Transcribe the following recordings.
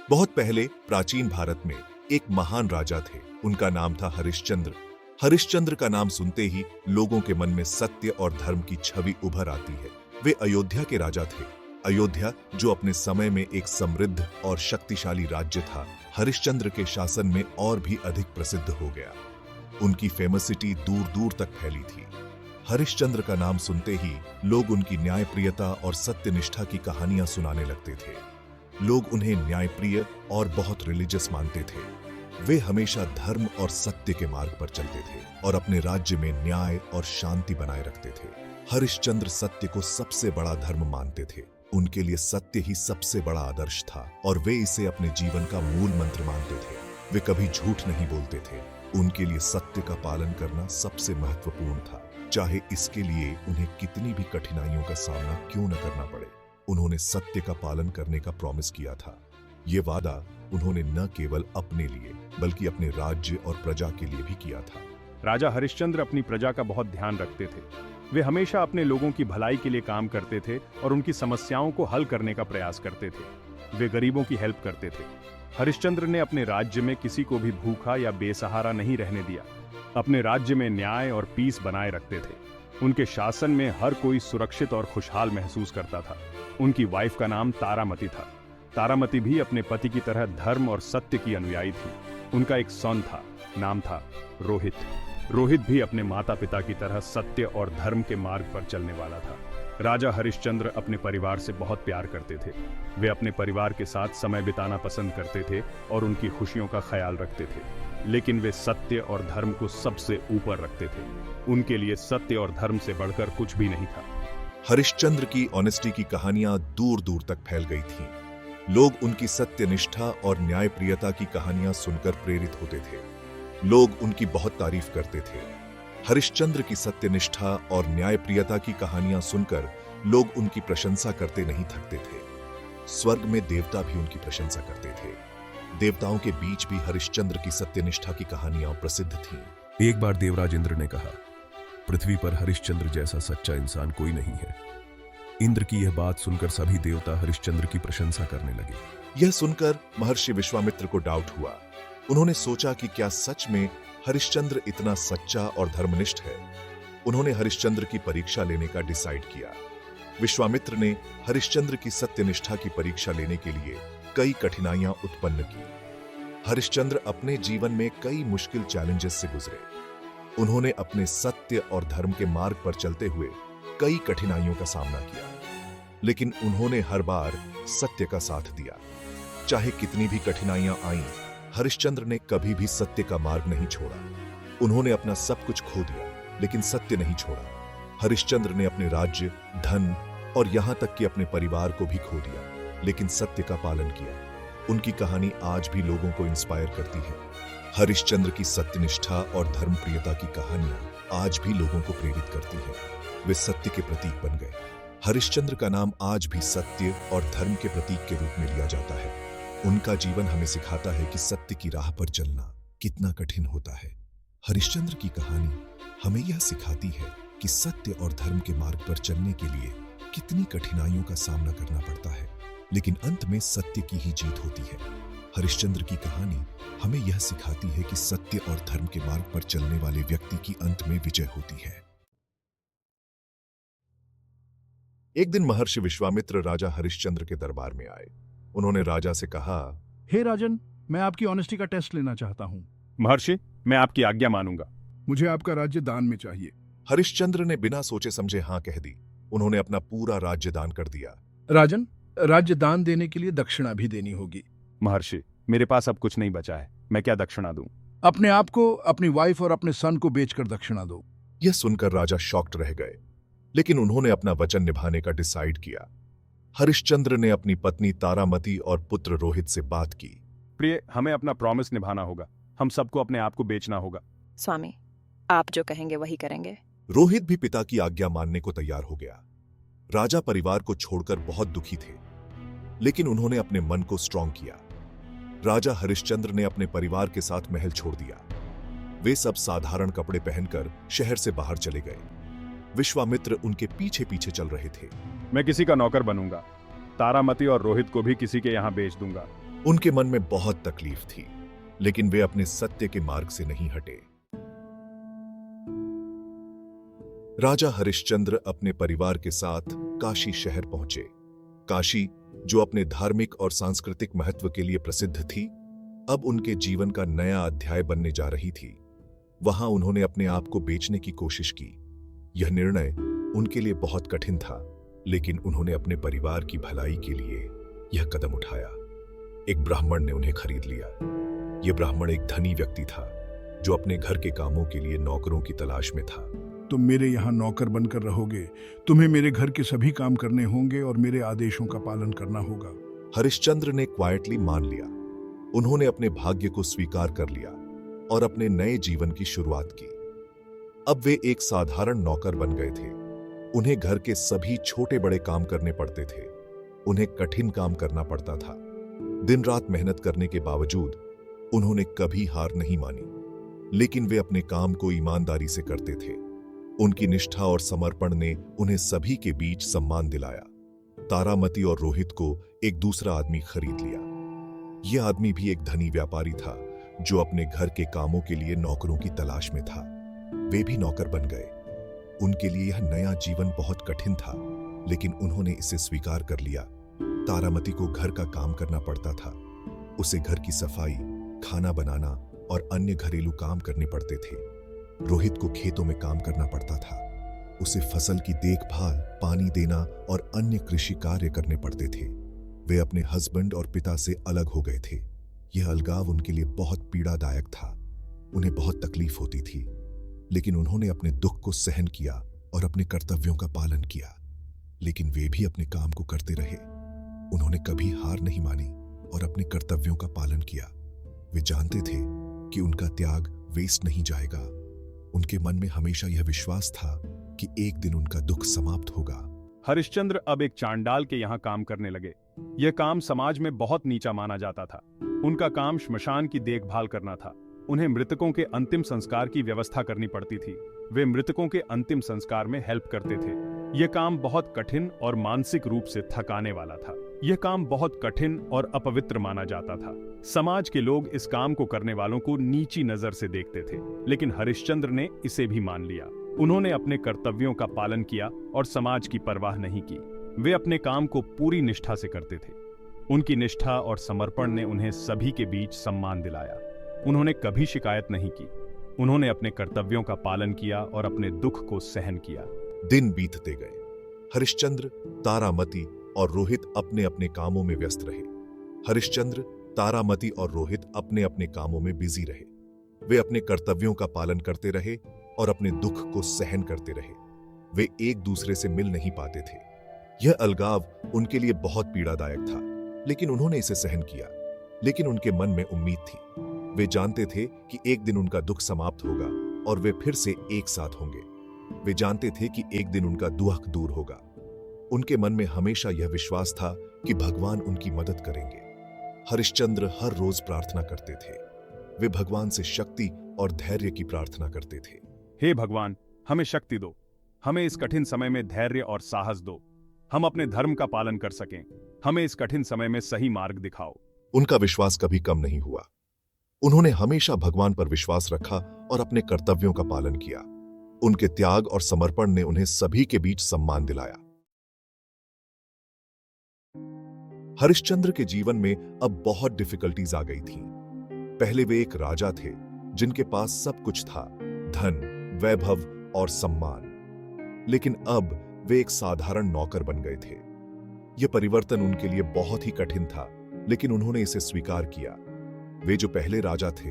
बहुत पहले प्राचीन भारत में एक महान राजा थे। उनका नाम था हरिश्चंद्र। हरिश्चंद्र का नाम सुनते ही लोगों के मन में सत्य और धर्म की छवि उभर आती है। वे अयोध्या के राजा थे। अयोध्या जो अपने समय में एक समृद्ध और शक्तिशाली राज्य था, हरिश्चंद्र के शासन में और भी अधिक प्रसिद्ध हो गया। उनकी फेमसिटी दूर दूर तक फैली थी। हरिश्चंद्र का नाम सुनते ही लोग उनकी न्यायप्रियता और सत्यनिष्ठा की कहानियां सुनाने लगते थे। लोग उन्हें न्यायप्रिय और बहुत रिलीजियस मानते थे। वे हमेशा धर्म और सत्य के मार्ग पर चलते थे और अपने राज्य में न्याय और शांति बनाए रखते थे। हरिश्चंद्र सत्य को सबसे बड़ा धर्म मानते थे। उनके लिए सत्य ही सबसे बड़ा आदर्श था और वे इसे अपने जीवन का मूल मंत्र मानते थे। वे कभी झूठ नहीं बोलते थे। उनके लिए सत्य का पालन करना सबसे महत्वपूर्ण था, चाहे इसके लिए उन्हें कितनी भी कठिनाइयों का सामना क्यों न करना पड़े। उन्होंने सत्य का पालन करने का प्रॉमिस किया था। ये वादा उन्होंने न केवल अपने लिए बल्कि अपने राज्य और प्रजा के लिए भी किया था। राजा हरिश्चंद्र अपनी प्रजा का बहुत ध्यान रखते थे। वे हमेशा अपने लोगों की भलाई के लिए काम करते थे और उनकी समस्याओं को हल करने का प्रयास करते थे। वे गरीबों की हेल्प करते थे। हरिश्चंद्र ने अपने राज्य में किसी को भी भूखा या बेसहारा नहीं रहने दिया। अपने राज्य में न्याय और पीस बनाए रखते थे। उनके शासन में हर कोई सुरक्षित और खुशहाल महसूस करता था। उनकी वाइफ का नाम तारामती था। तारामती भी अपने पति की तरह धर्म और सत्य की अनुयायी थी। उनका एक सन था, नाम था रोहित। रोहित भी अपने माता पिता की तरह सत्य और धर्म के मार्ग पर चलने वाला था। राजा हरिश्चंद्र अपने परिवार से बहुत प्यार करते थे। वे अपने परिवार के साथ समय बिताना पसंद करते थे और उनकी खुशियों का ख्याल रखते थे। लेकिन वे सत्य और धर्म को सबसे ऊपर रखते थे। उनके लिए सत्य और धर्म से बढ़कर कुछ भी नहीं था। हरिश्चंद्र की ऑनेस्टी की कहानियां दूर दूर तक फैल गई थीं। लोग उनकी सत्यनिष्ठा और न्यायप्रियता की कहानियां सुनकर प्रेरित होते थे। लोग उनकी बहुत तारीफ करते थे। हरिश्चंद्र की सत्यनिष्ठा और न्यायप्रियता की कहानियां सुनकर लोग उनकी प्रशंसा करते नहीं थकते थे। स्वर्ग में देवता भी उनकी प्रशंसा करते थे। देवताओं के बीच भी हरिश्चंद्र की सत्यनिष्ठा की कहानियां प्रसिद्ध थीं। एक बार देवराज इंद्र ने कहा, पृथ्वी पर हरिश्चंद्र जैसा सच्चा इंसान कोई नहीं है। इंद्र की यह बात सुनकर सभी देवता हरिश्चंद्र की प्रशंसा करने लगे। यह सुनकर महर्षि विश्वामित्र को डाउट हुआ। उन्होंने सोचा कि क्या सच में हरिश्चंद्र इतना सच्चा और धर्मनिष्ठ है। उन्होंने हरिश्चंद्र की परीक्षा लेने का डिसाइड किया। विश्वामित्र ने हरिश्चंद्र की सत्यनिष्ठा की परीक्षा लेने के लिए कई कठिनाइयां उत्पन्न की। हरिश्चंद्र अपने जीवन में कई मुश्किल चैलेंजेस से गुजरे। उन्होंने अपने सत्य और धर्म के मार्ग पर चलते हुए कई कठिनाइयों का सामना किया, लेकिन उन्होंने हर बार सत्य का साथ दिया। चाहे कितनी भी कठिनाइयां आईं, हरिश्चंद्र ने कभी भी सत्य का मार्ग नहीं छोड़ा। उन्होंने अपना सब कुछ खो दिया, लेकिन सत्य नहीं छोड़ा। हरिश्चंद्र ने अपने राज्य, धन और यहां तक कि अपने परिवार को भी खो दिया, लेकिन सत्य का पालन किया। उनकी कहानी आज भी लोगों को इंस्पायर करती है। हरिश्चंद्र की सत्यनिष्ठा और धर्मप्रियता की कहानियां आज भी लोगों को प्रेरित करती हैं। वे सत्य के प्रतीक बन गए। हरिश्चंद्र का नाम आज भी सत्य और धर्म के प्रतीक के रूप में लिया जाता है। उनका जीवन हमें सिखाता है कि सत्य की राह पर चलना कितना कठिन होता है। हरिश्चंद्र की कहानी हमें यह सिखाती है कि सत्य और धर्म के मार्ग पर चलने के लिए कितनी कठिनाइयों का सामना करना पड़ता है, लेकिन अंत में सत्य की ही जीत होती है। हरिश्चंद्र की कहानी हमें यह सिखाती है कि सत्य और धर्म के मार्ग पर चलने वाले व्यक्ति की अंत में विजय होती है। एक दिन महर्षि विश्वामित्र राजा हरिश्चंद्र के दरबार में आए। उन्होंने राजा से कहा, हे राजन, मैं आपकी ऑनेस्टी का टेस्ट लेना चाहता हूँ। महर्षि, मैं आपकी आज्ञा मानूंगा। मुझे आपका राज्य दान में चाहिए। हरिश्चंद्र ने बिना सोचे समझे हाँ कह दी। उन्होंने अपना पूरा राज्य दान कर दिया। राजन, राज्य दान देने के लिए दक्षिणा भी देनी होगी। महर्षि, मेरे पास अब कुछ नहीं बचा है। मैं क्या दक्षिणा दूं? अपने आप को, अपनी वाइफ और अपने सन को बेचकर दक्षिणा दो। यह सुनकर राजा शॉक्ड रह गए, लेकिन उन्होंने अपना वचन निभाने का डिसाइड किया। हरिश्चंद्र ने अपनी पत्नी तारामती और पुत्र रोहित से बात की। प्रिय, हमें अपना प्रॉमिस निभाना होगा। हम सबको अपने आप को बेचना होगा। स्वामी, आप जो कहेंगे वही करेंगे। रोहित भी पिता की आज्ञा मानने को तैयार हो गया। राजा परिवार को छोड़कर बहुत दुखी थे, लेकिन उन्होंने अपने मन को स्ट्रांग किया। राजा हरिश्चंद्र ने अपने परिवार के साथ महल छोड़ दिया। वे सब साधारण कपड़े पहनकर शहर से बाहर चले गए। विश्वामित्र उनके पीछे पीछे चल रहे थे। मैं किसी का नौकर बनूंगा। तारामती और रोहित को भी किसी के यहां बेच दूंगा। उनके मन में बहुत तकलीफ थी, लेकिन वे अपने सत्य के मार्ग से नहीं हटे। राजा हरिश्चंद्र अपने परिवार के साथ काशी शहर पहुंचे। काशी, जो अपने धार्मिक और सांस्कृतिक महत्व के लिए प्रसिद्ध थी, अब उनके जीवन का नया अध्याय बनने जा रही थी। वहां उन्होंने अपने आप को बेचने की कोशिश की। यह निर्णय उनके लिए बहुत कठिन था, लेकिन उन्होंने अपने परिवार की भलाई के लिए यह कदम उठाया। एक ब्राह्मण ने उन्हें खरीद लिया। यह ब्राह्मण एक धनी व्यक्ति था, जो अपने घर के कामों के लिए नौकरों की तलाश में था। तुम मेरे यहाँ नौकर बनकर रहोगे। तुम्हें मेरे घर के सभी काम करने होंगे और मेरे आदेशों का पालन करना होगा। हरिश्चंद्र ने क्वाइटली मान लिया। उन्होंने अपने भाग्य को स्वीकार कर लिया और अपने नए जीवन की शुरुआत की। अब वे एक साधारण नौकर बन गए थे। उन्हें घर के सभी छोटे बड़े काम करने पड़ते थे। उन्हें कठिन काम करना पड़ता था। दिन रात मेहनत करने के बावजूद उन्होंने कभी हार नहीं मानी, लेकिन वे अपने काम को ईमानदारी से करते थे। उनकी निष्ठा और समर्पण ने उन्हें सभी के बीच सम्मान दिलाया। तारामती और रोहित को एक दूसरा आदमी खरीद लिया। यह आदमी भी एक धनी व्यापारी था, जो अपने घर के कामों के लिए नौकरों की तलाश में था। वे भी नौकर बन गए। उनके लिए यह नया जीवन बहुत कठिन था, लेकिन उन्होंने इसे स्वीकार कर लिया। तारामती को घर का काम करना पड़ता था। उसे घर की सफाई, खाना बनाना और अन्य घरेलू काम करने पड़ते थे। रोहित को खेतों में काम करना पड़ता था। उसे फसल की देखभाल, पानी देना और अन्य कृषि कार्य करने पड़ते थे। वे अपने हस्बैंड और पिता से अलग हो गए थे। यह अलगाव उनके लिए बहुत पीड़ादायक था। उन्हें बहुत तकलीफ होती थी, लेकिन उन्होंने अपने दुख को सहन किया और अपने कर्तव्यों का पालन किया। लेकिन वे भी अपने काम को करते रहे। उन्होंने कभी हार नहीं मानी और अपने कर्तव्यों का पालन किया। वे जानते थे कि उनका त्याग वेस्ट नहीं जाएगा। उनके मन में हमेशा यह विश्वास था कि एक दिन उनका दुख समाप्त होगा। हरिश्चंद्र अब एक चांडाल के यहाँ काम करने लगे। यह काम समाज में बहुत नीचा माना जाता था। उनका काम श्मशान की देखभाल करना था। उन्हें मृतकों के अंतिम संस्कार की व्यवस्था करनी पड़ती थी। वे मृतकों के अंतिम संस्कार में हेल्प करते थे। यह काम बहुत कठिन और मानसिक रूप से थकाने वाला था। यह काम बहुत कठिन और अपवित्र माना जाता था। समाज के लोग इस काम को करने वालों को नीची नजर से देखते थे, लेकिन हरिश्चंद्र ने इसे भी मान लिया। उन्होंने अपने कर्तव्यों का पालन किया और समाज की परवाह नहीं की। वे अपने काम को पूरी निष्ठा से करते थे। उनकी निष्ठा और समर्पण ने उन्हें सभी के बीच सम्मान दिलाया। उन्होंने कभी शिकायत नहीं की। उन्होंने अपने कर्तव्यों का पालन किया और अपने दुख को सहन किया। दिन बीतते गए। हरिश्चंद्र, तारामती और रोहित अपने अपने कामों में व्यस्त रहे। हरिश्चंद्र, तारामती और रोहित अपने अपने कामों में बिजी रहे। वे अपने कर्तव्यों का पालन करते रहे और अपने दुख को सहन करते रहे। वे एक दूसरे से मिल नहीं पाते थे। यह अलगाव उनके लिए बहुत पीड़ादायक था, लेकिन उन्होंने इसे सहन किया। लेकिन उनके मन में उम्मीद थी। वे जानते थे कि एक दिन उनका दुख समाप्त होगा और वे फिर से एक साथ होंगे। वे जानते थे कि एक दिन उनका दुख दूर होगा। उनके मन में हमेशा यह विश्वास था कि भगवान उनकी मदद करेंगे। हरिश्चंद्र हर रोज प्रार्थना करते थे। वे भगवान से शक्ति और धैर्य की प्रार्थना करते थे। हे भगवान, हमें शक्ति दो। हमें इस कठिन समय में धैर्य और साहस दो। हम अपने धर्म का पालन कर सकें। हमें इस कठिन समय में सही मार्ग दिखाओ। उनका विश्वास कभी कम नहीं हुआ। उन्होंने हमेशा भगवान पर विश्वास रखा और अपने कर्तव्यों का पालन किया। उनके त्याग और समर्पण ने उन्हें सभी के बीच सम्मान दिलाया। हरिश्चंद्र के जीवन में अब बहुत डिफिकल्टीज आ गई थीं। पहले वे एक राजा थे जिनके पास सब कुछ था, धन, वैभव और सम्मान। लेकिन अब वे एक साधारण नौकर बन गए थे। यह परिवर्तन उनके लिए बहुत ही कठिन था, लेकिन उन्होंने इसे स्वीकार किया। वे जो पहले राजा थे,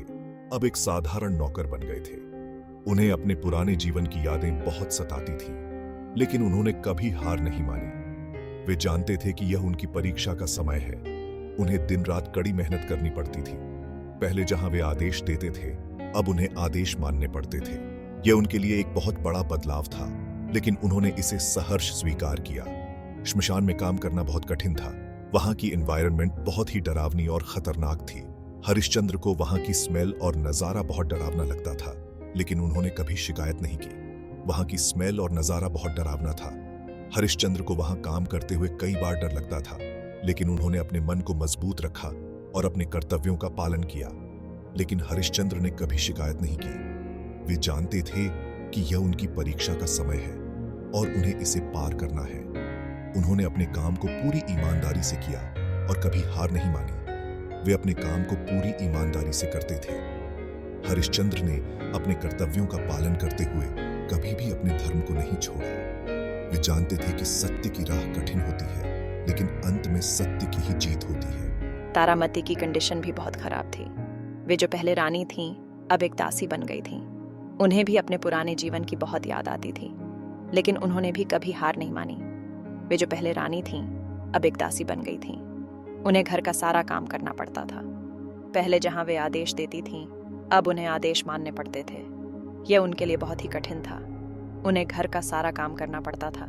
अब एक साधारण नौकर बन गए थे। उन्हें अपने पुराने जीवन की यादें बहुत सताती थीं, लेकिन उन्होंने कभी हार नहीं मानी। वे जानते थे कि यह उनकी परीक्षा का समय है। उन्हें दिन रात कड़ी मेहनत करनी पड़ती थी। पहले जहां वे आदेश देते थे, अब उन्हें आदेश मानने पड़ते थे। यह उनके लिए एक बहुत बड़ा बदलाव था, लेकिन उन्होंने इसे सहर्ष स्वीकार किया। श्मशान में काम करना बहुत कठिन था। वहां की एनवायरनमेंट बहुत ही डरावनी और खतरनाक थी। हरिश्चंद्र को वहां की स्मेल और नजारा बहुत डरावना लगता था, लेकिन उन्होंने कभी शिकायत नहीं की। वहां की स्मेल और नजारा बहुत डरावना था। हरिश्चंद्र को वहां काम करते हुए कई बार डर लगता था, लेकिन उन्होंने अपने मन को मजबूत रखा और अपने कर्तव्यों का पालन किया, लेकिन हरिश्चंद्र ने कभी शिकायत नहीं की। वे जानते थे कि यह उनकी परीक्षा का समय है और उन्हें इसे पार करना है। उन्होंने अपने काम को पूरी ईमानदारी से किया और कभी हार नहीं मानी। वे अपने काम को पूरी ईमानदारी से करते थे। हरिश्चंद्र ने अपने कर्तव्यों का पालन करते हुए कभी भी अपने धर्म को नहीं छोड़ा। वे जानते थे कि सत्य की राह कठिन होती है, लेकिन अंत में सत्य की ही जीत होती है। तारामती की कंडीशन भी बहुत खराब थी। वे जो पहले रानी थीं, अब एक दासी बन गई थीं। उन्हें भी अपने पुराने जीवन की बहुत याद आती थी, लेकिन उन्होंने भी कभी हार नहीं मानी। वे जो पहले रानी थीं, अब एक दासी बन गई थीं। उन्हें घर का सारा काम करना पड़ता था। पहले जहां वे आदेश देती थीं, अब उन्हें आदेश मानने पड़ते थे। यह उनके लिए बहुत ही कठिन था। उन्हें घर का सारा काम करना पड़ता था।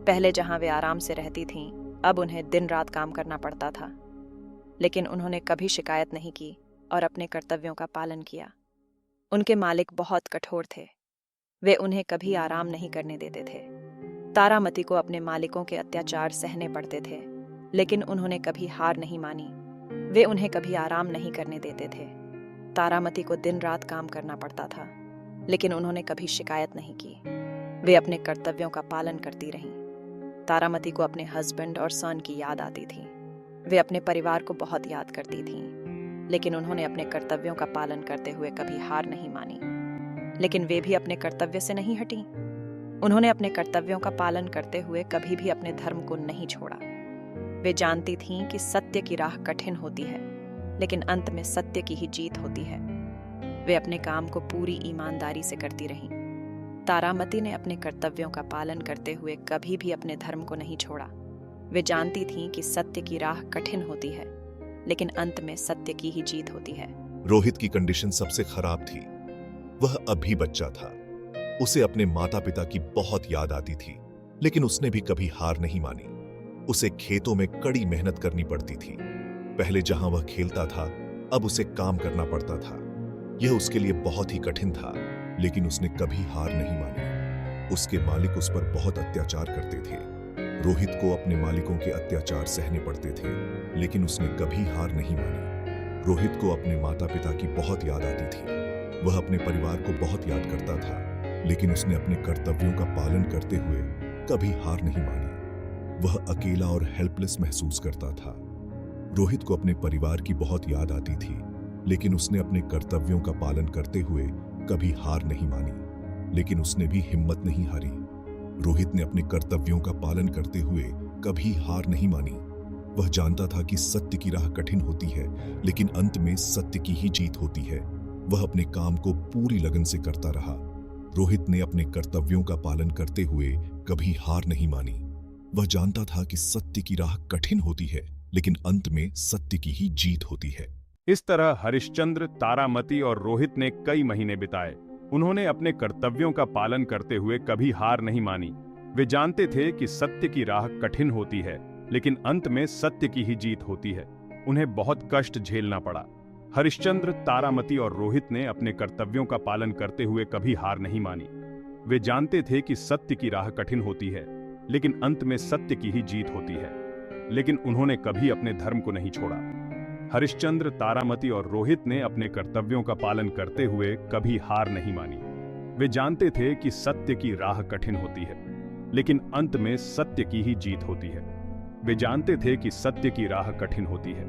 पहले जहां वे आराम से रहती थीं, अब उन्हें दिन रात काम करना पड़ता था। लेकिन उन्होंने कभी शिकायत नहीं की और अपने कर्तव्यों का पालन किया। उनके मालिक बहुत कठोर थे। वे उन्हें कभी आराम नहीं करने देते थे। तारामती को अपने मालिकों के अत्याचार सहने पड़ते थे, लेकिन उन्होंने कभी हार नहीं मानी। वे उन्हें कभी आराम नहीं करने देते थे। तारामती को दिन रात काम करना पड़ता था, लेकिन उन्होंने कभी शिकायत नहीं की। वे अपने कर्तव्यों का पालन करती रहीं। तारामती को अपने हस्बैंड और सन की याद आती थी। वे अपने परिवार को बहुत याद करती थीं, लेकिन उन्होंने अपने कर्तव्यों का पालन करते हुए कभी हार नहीं मानी। लेकिन वे भी अपने कर्तव्य से नहीं हटी। उन्होंने अपने कर्तव्यों का पालन करते हुए कभी भी अपने धर्म को नहीं छोड़ा। वे जानती थीं कि सत्य की राह कठिन होती है, लेकिन अंत में सत्य की ही जीत होती है। वे अपने काम को पूरी ईमानदारी से करती रहीं। तारामती ने अपने कर्तव्यों का पालन करते हुए कभी भी अपने धर्म को नहीं छोड़ा। वे जानती थीं कि सत्य की राह कठिन होती है, लेकिन अंत में सत्य की ही जीत होती है। रोहित की कंडीशन सबसे खराब थी। वह अभी बच्चा था। उसे अपने माता पिता की बहुत याद आती थी, लेकिन उसने भी कभी हार नहीं मानी। उसे खेतों में कड़ी मेहनत करनी पड़ती थी। पहले जहां वह खेलता था, अब उसे काम करना पड़ता था। यह उसके लिए बहुत ही कठिन था, लेकिन उसने कभी हार नहीं मानी। उसके मालिक उस पर बहुत अत्याचार करते थे। रोहित को अपने मालिकों के अत्याचार सहने पड़ते थे, लेकिन उसने कभी हार नहीं मानी। रोहित को अपने माता पिता की बहुत याद आती थी। वह अपने परिवार को बहुत याद करता था, लेकिन उसने अपने कर्तव्यों का पालन करते हुए कभी हार नहीं मानी। वह अकेला और हेल्पलेस महसूस करता था। रोहित को अपने परिवार की बहुत याद आती थी, लेकिन उसने अपने कर्तव्यों का पालन करते हुए कभी हार नहीं मानी। लेकिन उसने भी हिम्मत नहीं हारी। रोहित ने अपने कर्तव्यों का पालन करते हुए कभी हार नहीं मानी। वह जानता था कि सत्य की राह कठिन होती है, लेकिन अंत में सत्य की ही जीत होती है। वह अपने काम को पूरी लगन से करता रहा। रोहित ने अपने कर्तव्यों का पालन करते हुए कभी हार नहीं मानी। वह जानता था कि सत्य की राह कठिन होती है, लेकिन अंत में सत्य की ही जीत होती है। इस तरह हरिश्चंद्र, तारामती और रोहित ने कई महीने बिताए। उन्होंने अपने कर्तव्यों का पालन करते हुए कभी हार नहीं मानी। वे जानते थे कि सत्य की राह कठिन होती है, लेकिन अंत में सत्य की ही जीत होती है। उन्हें बहुत कष्ट झेलना पड़ा। हरिश्चंद्र, तारामती और रोहित ने अपने कर्तव्यों का पालन करते हुए कभी हार नहीं मानी। वे जानते थे कि सत्य की राह कठिन होती है, लेकिन अंत में सत्य की ही जीत होती है। लेकिन उन्होंने कभी अपने धर्म को नहीं छोड़ा। हरिश्चंद्र, तारामती और रोहित ने अपने कर्तव्यों का पालन करते हुए कभी हार नहीं मानी। वे जानते थे कि सत्य की राह कठिन होती है, लेकिन अंत में सत्य की ही जीत होती है। वे जानते थे कि सत्य की राह कठिन होती है।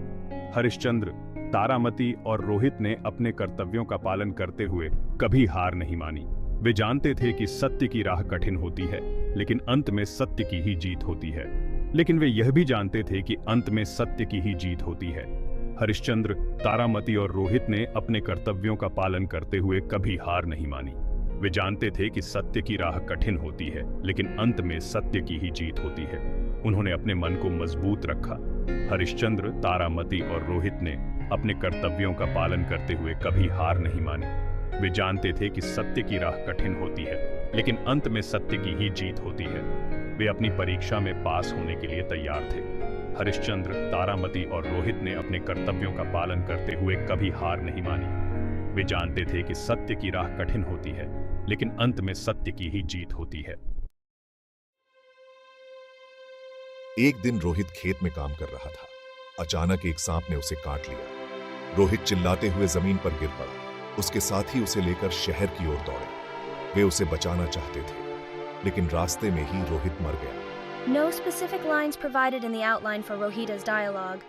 हरिश्चंद्र, तारामती और रोहित ने अपने कर्तव्यों का पालन करते हुए कभी हार नहीं मानी। वे जानते थे कि सत्य की राह कठिन होती है, लेकिन अंत में सत्य की ही जीत होती है। लेकिन वे यह भी जानते थे कि अंत में सत्य की ही जीत होती है। हरिश्चंद्र, तारामती और रोहित ने अपने कर्तव्यों का पालन करते हुए कभी हार नहीं मानी। वे जानते थे कि सत्य की राह कठिन होती है, लेकिन अंत में सत्य की ही जीत होती है। उन्होंने अपने मन को मजबूत रखा। हरिश्चंद्र, तारामती और रोहित ने अपने कर्तव्यों का पालन करते हुए कभी हार नहीं मानी। वे जानते थे कि सत्य की राह कठिन होती है, लेकिन अंत में सत्य की ही जीत होती है। वे अपनी परीक्षा में पास होने के लिए तैयार थे। हरिश्चंद्र, तारामती और रोहित ने अपने कर्तव्यों का पालन करते हुए कभी हार नहीं मानी। वे जानते थे कि सत्य की राह कठिन होती है, लेकिन अंत में सत्य की ही जीत होती है। एक दिन रोहित खेत में काम कर रहा था। अचानक एक सांप ने उसे काट लिया। रोहित चिल्लाते हुए जमीन पर गिर पड़ा। उसके साथी उसे लेकर शहर की ओर दौड़े। वे उसे बचाना चाहते थे, लेकिन रास्ते में ही रोहित मर गया। No specific lines provided in the outline for Rohita's dialogue.